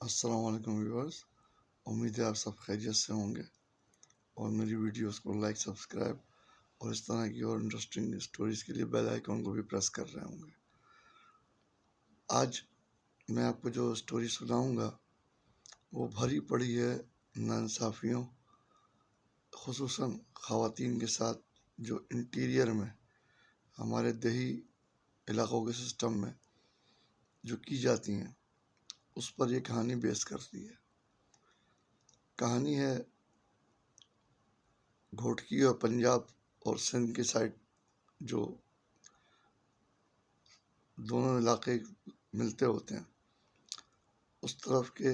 السلام علیکم ویورز، امید ہے آپ سب خیریت سے ہوں گے اور میری ویڈیوز کو لائک سبسکرائب اور اس طرح کی اور انٹرسٹنگ سٹوریز کے لیے بیل آئیکن کو بھی پریس کر رہے ہوں گے۔ آج میں آپ کو جو سٹوری سناؤں گا وہ بھری پڑی ہے ناانصافیوں، خصوصاً خواتین کے ساتھ جو انٹیریئر میں ہمارے دیہی علاقوں کے سسٹم میں جو کی جاتی ہیں، اس پر یہ کہانی بیس کرتی ہے۔ کہانی ہے گھوٹکی اور پنجاب اور سندھ کے سائڈ جو دونوں علاقے ملتے ہوتے ہیں، اس طرف کے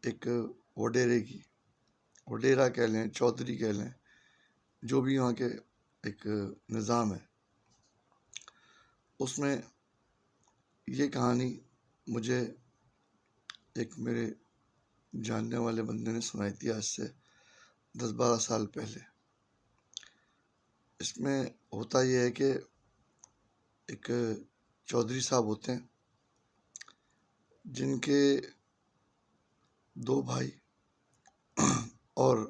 ایک وڈیرا کہہ لیں، چودھری کہہ لیں، جو بھی وہاں کے ایک نظام ہے۔ اس میں یہ کہانی مجھے ایک میرے جاننے والے بندے نے سنائی تھی آج سے 10-12 سال پہلے۔ اس میں ہوتا یہ ہے کہ ایک چودھری صاحب ہوتے ہیں جن کے 2 بھائی اور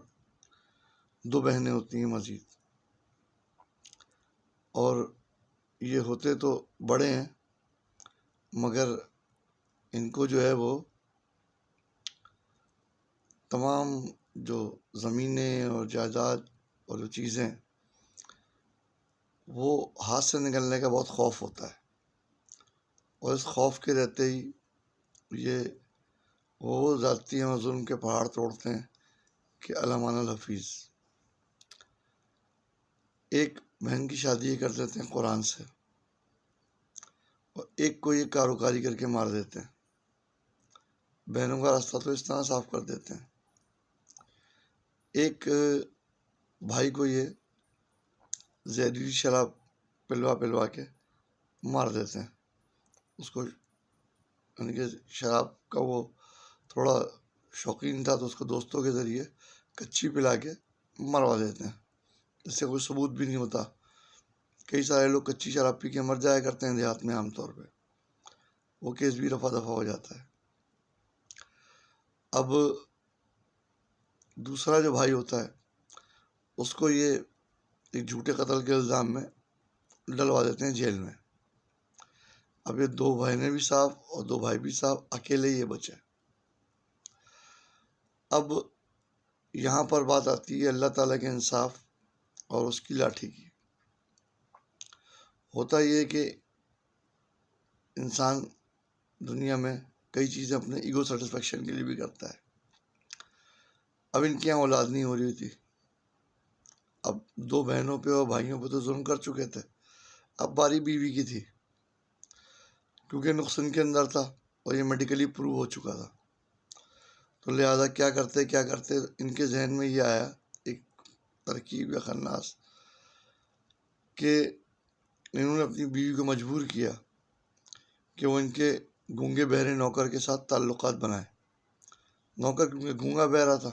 2 بہنیں ہوتی ہیں مزید، اور یہ ہوتے تو بڑے ہیں مگر ان کو جو ہے وہ تمام جو زمینیں اور جائیداد اور جو چیزیں وہ ہاتھ سے نکلنے کا بہت خوف ہوتا ہے، اور اس خوف کے رہتے ہی یہ وہ زیادتی اور ظلم کے پہاڑ توڑتے ہیں کہ علمان الحفیظ۔ ایک بہن کی شادی یہ کر دیتے ہیں قرآن سے، اور ایک کو یہ کاروکاری کر کے مار دیتے ہیں۔ بہنوں کا راستہ تو اس طرح صاف کر دیتے ہیں۔ ایک بھائی کو یہ زہریلی شراب پلوا کے مار دیتے ہیں۔ اس کو یعنی کہ شراب کا وہ تھوڑا شوقین تھا تو اس کو دوستوں کے ذریعے کچی پلا کے مروا دیتے ہیں، اس سے کوئی ثبوت بھی نہیں ہوتا۔ کئی سارے لوگ کچی شراب پی کے مر جایا کرتے ہیں دیہات میں عام طور پہ، وہ کیس بھی رفع دفع ہو جاتا ہے۔ اب دوسرا جو بھائی ہوتا ہے اس کو یہ ایک جھوٹے قتل کے الزام میں ڈلوا دیتے ہیں جیل میں۔ اب یہ 2 بہنیں بھی صاف اور 2 بھائی بھی صاف، اکیلے یہ بچے۔ اب یہاں پر بات آتی ہے اللہ تعالیٰ کے انصاف اور اس کی لاٹھی کی۔ ہوتا یہ کہ انسان دنیا میں کئی چیزیں اپنے ایگو سیٹسفیکشن کے لیے بھی کرتا ہے۔ اب ان کی یہاں اولاد نہیں ہو رہی تھی، اب 2 بہنوں پہ اور بھائیوں پہ تو ظلم کر چکے تھے، اب باری بیوی کی تھی، کیونکہ نقص ان کے اندر تھا اور یہ میڈیکلی پروو ہو چکا تھا۔ تو لہٰذا کیا کرتے ان کے ذہن میں یہ آیا ایک ترکیب یا خناس کہ انہوں نے اپنی بیوی کو مجبور کیا کہ وہ ان کے گونگے بہرے نوکر کے ساتھ تعلقات بنائے۔ نوکر کیونکہ گونگا بہرا تھا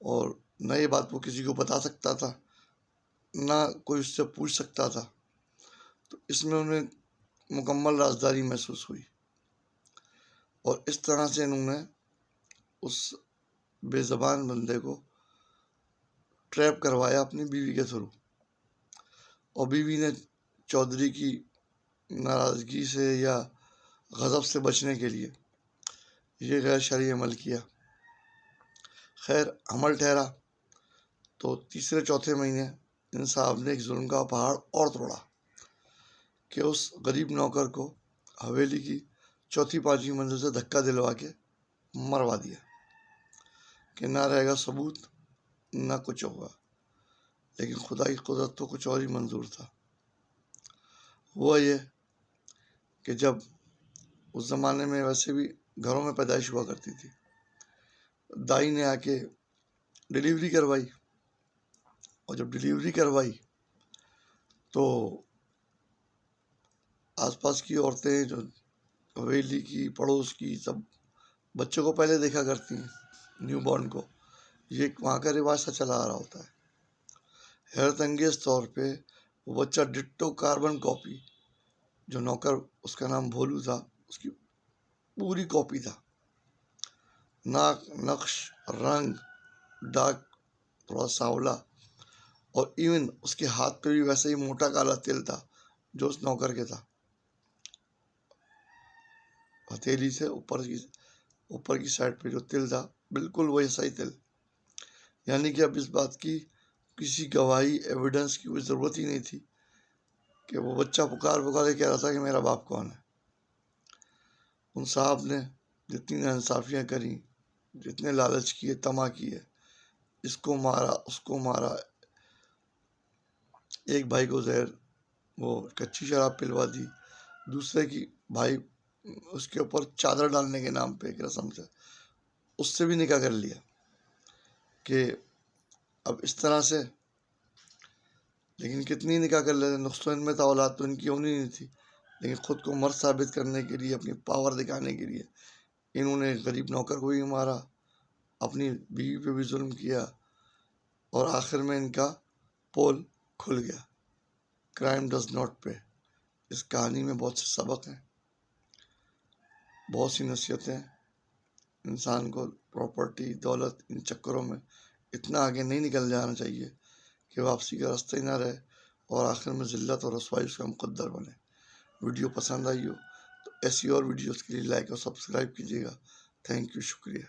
اور نہ یہ بات وہ کسی کو بتا سکتا تھا، نہ کوئی اس سے پوچھ سکتا تھا، تو اس میں انہیں مکمل رازداری محسوس ہوئی، اور اس طرح سے انہوں نے اس بے زبان بندے کو ٹریپ کروایا اپنی بیوی کے تھرو، اور بیوی نے چودھری کی ناراضگی سے یا غضب سے بچنے کے لیے یہ غیر شرعی عمل کیا۔ خیر عمل ٹھہرا تو تیسرے چوتھے مہینے ان صاحب نے ایک ظلم کا پہاڑ اور توڑا کہ اس غریب نوکر کو حویلی کی 4-5ویں منزل سے دھکا دلوا کے مروا دیا کہ نہ رہے گا ثبوت نہ کچھ ہوگا۔ لیکن خدا کی قدرت تو کچھ اور ہی منظور تھا۔ ہوا یہ کہ جب اس زمانے میں ویسے بھی گھروں میں پیدائش ہوا کرتی تھی، دائی نے آ کے ڈیلیوری کروائی، اور جب ڈیلیوری کروائی تو آس پاس کی عورتیں جو حویلی کی پڑوس کی سب بچوں کو پہلے دیکھا کرتی ہیں، نیو بورن کو، یہ وہاں کا رواج سا چلا آ رہا ہوتا ہے۔ حیرت انگیز طور پہ وہ بچہ ڈٹو کاربن کاپی، جو نوکر اس کا نام بھولو تھا، اس کی پوری کاپی تھا، ناک، نقش، رنگ، ڈاک، تھوڑا سانولا، اور ایون اس کے ہاتھ پہ بھی ویسے ہی موٹا کالا تل تھا جو اس نوکر کے تھا. ہتھیلی سے اوپر کی سائڈ پہ جو تل تھا بالکل ویسا ہی تل. یعنی کہ اب اس بات کی کسی گواہی ایویڈنس کی کوئی ضرورت ہی نہیں تھی کہ وہ بچہ پکار کے کہہ رہا تھا کہ میرا باپ کون ہے. ان صاحب نے جتنی ناانصافیاں کریں، جتنے لالچ کیے، طمع کیے، اس کو مارا، اس کو مارا، ایک بھائی کو زہر وہ کچی شراب پلوا دی، دوسرے کی بھائی اس کے اوپر چادر ڈالنے کے نام پہ ایک رسم سے اس سے بھی نکاح کر لیا کہ اب اس طرح سے. لیکن کتنی نکاح کر لیتے، نقص ان میں تھا، اولاد تو ان کی ہونی نہیں تھی، لیکن خود کو مرد ثابت کرنے کے لیے، اپنی پاور دکھانے کے لیے انہوں نے غریب نوکر کو بھی مارا، اپنی بیوی پہ بھی ظلم کیا، اور آخر میں ان کا پول کھل گیا. Crime does not pay. اس کہانی میں بہت سے سبق ہیں، بہت سی نصیحتیں. انسان کو پراپرٹی، دولت، ان چکروں میں اتنا آگے نہیں نکل جانا چاہیے کہ واپسی کا راستہ ہی نہ رہے اور آخر میں ذلت اور رسوائی اس کا مقدر بنے. ویڈیو پسند آئی ہو تو ایسی اور ویڈیوز کے لیے لائک اور سبسکرائب کیجیے گا. تھینک یو، شکریہ.